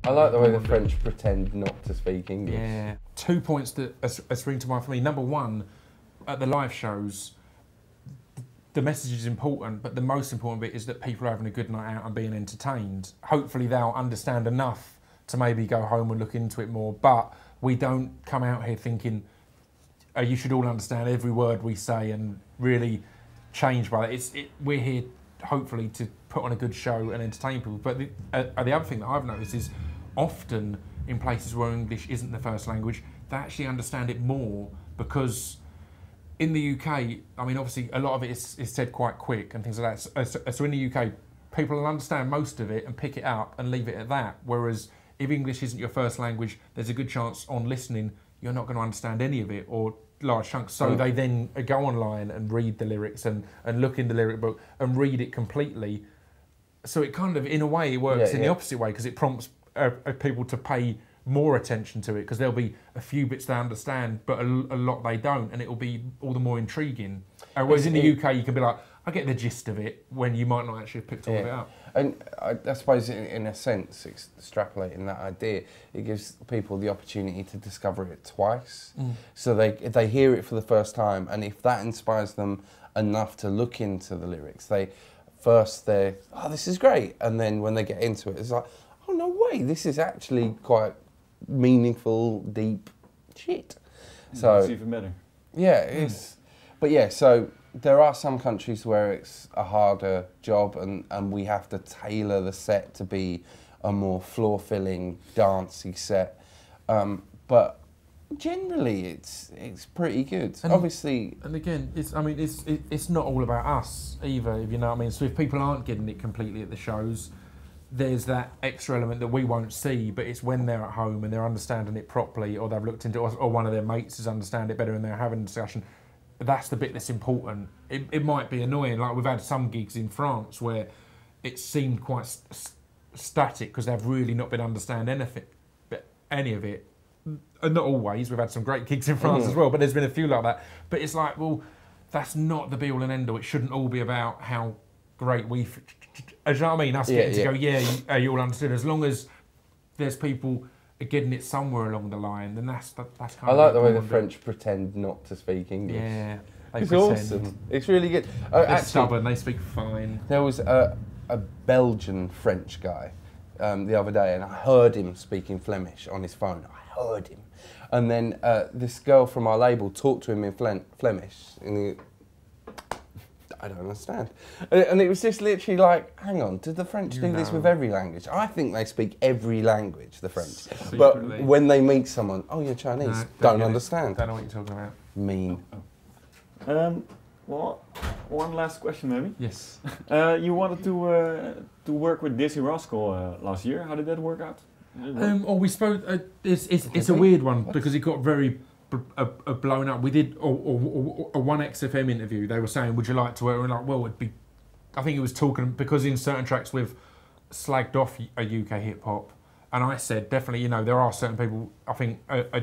I like the way the French pretend not to speak English. Yeah. 2 points that are spring to mind for me. Number one, at the live shows, the message is important, but the most important bit is that people are having a good night out and being entertained. Hopefully they'll understand enough to maybe go home and look into it more, but we don't come out here thinking, you should all understand every word we say and really change by that. We're here hopefully to put on a good show and entertain people. But the other thing that I've noticed is often in places where English isn't the first language, they actually understand it more, because in the UK, I mean, obviously a lot of it is said quite quick and things like that. So in the UK, people will understand most of it and pick it up and leave it at that. Whereas if English isn't your first language, there's a good chance on listening you're not going to understand any of it, or large chunks. So they then go online and read the lyrics and look in the lyric book and read it completely. So it kind of, in a way, it works in the opposite way, because it prompts people to pay more attention to it, because there'll be a few bits they understand, but a lot they don't, and it will be all the more intriguing. Whereas in the UK, you can be like, I get the gist of it, when you might not actually have picked all of it up. And I suppose, in a sense, extrapolating that idea, it gives people the opportunity to discover it twice. So they hear it for the first time, and if that inspires them enough to look into the lyrics, they're, oh, this is great, and then when they get into it, it's like, oh, no way, this is actually quite meaningful, deep shit. So it's even better. Yeah, it's. But yeah, so there are some countries where it's a harder job, and we have to tailor the set to be a more floor-filling, dancey set. But generally, it's pretty good. And obviously, and again, it's not all about us either, if you know what I mean. So if people aren't getting it completely at the shows, there's that extra element that we won't see, but it's when they're at home and they're understanding it properly, or they've looked into it, or one of their mates has understand it better and they're having a discussion. That's the bit that's important. It might be annoying, like we've had some gigs in France where it seemed quite static because they've really not been understanding any of it. And not always, we've had some great gigs in France as well, but there's been a few like that. But it's like, well, that's not the be-all and end-all. It shouldn't all be about how great we... Do you know what I mean? Us getting to go, you all understood. As long as there's people getting it somewhere along the line, then that's kind of... I like the way the French pretend not to speak English. Yeah, it's awesome. It's really good. They're actually stubborn, they speak fine. There was a Belgian French guy the other day, and I heard him speaking Flemish on his phone. I heard him. And then this girl from our label talked to him in Flemish, and I don't understand. And it was just literally like, hang on, did the French do this with every language? I think they speak every language, the French. Secretly. But when they meet someone, oh, you're Chinese, don't understand. Don't know what you're talking about. Mean. Well, one last question maybe. Yes. You wanted to work with Dizzy Rascal last year. How did that work out? We spoke. It's a weird one because it got very blown up. We did a one XFM interview. They were saying, "Would you like to work?" And we're like, "Well, it'd be." I think it was talking because in certain tracks we've slagged off a UK hip hop, and I said definitely. You know, there are certain people. I think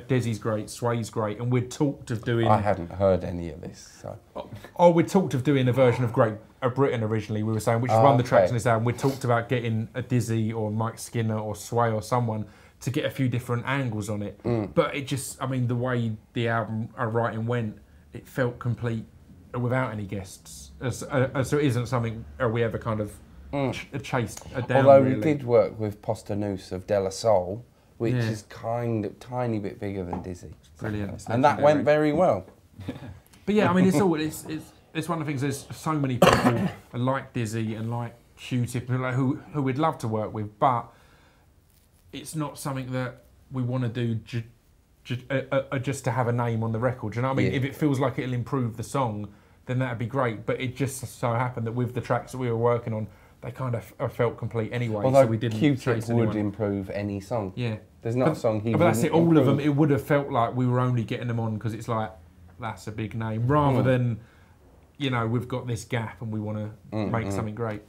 Dizzy's great, Sway's great, and we'd talked of doing. I hadn't heard any of this. So. We talked of doing a version of Great Britain originally. We were saying, which is one of the tracks on this album. We talked about getting a Dizzy or Mike Skinner or Sway or someone to get a few different angles on it. But it just, I mean, the way the album writing went, it felt complete without any guests. So it isn't something we ever kind of chased down. Although we did work with Postanus of De La Soul, which is kind of tiny bit bigger than Dizzy. Brilliant. And that went very well. But yeah, I mean, it's one of the things, there's so many people like Dizzy and like Q-Tip who we'd love to work with, but it's not something that we want to do just to have a name on the record. Do you know what I mean? If it feels like it'll improve the song, then that'd be great. But it just so happened that with the tracks that we were working on, they kind of felt complete anyway. Although so we didn't Q-Tip would improve any song. Yeah. There's not a song he But that's it, all of them, it would have felt like we were only getting them on because it's like, that's a big name, rather than, you know, we've got this gap and we want to make something great.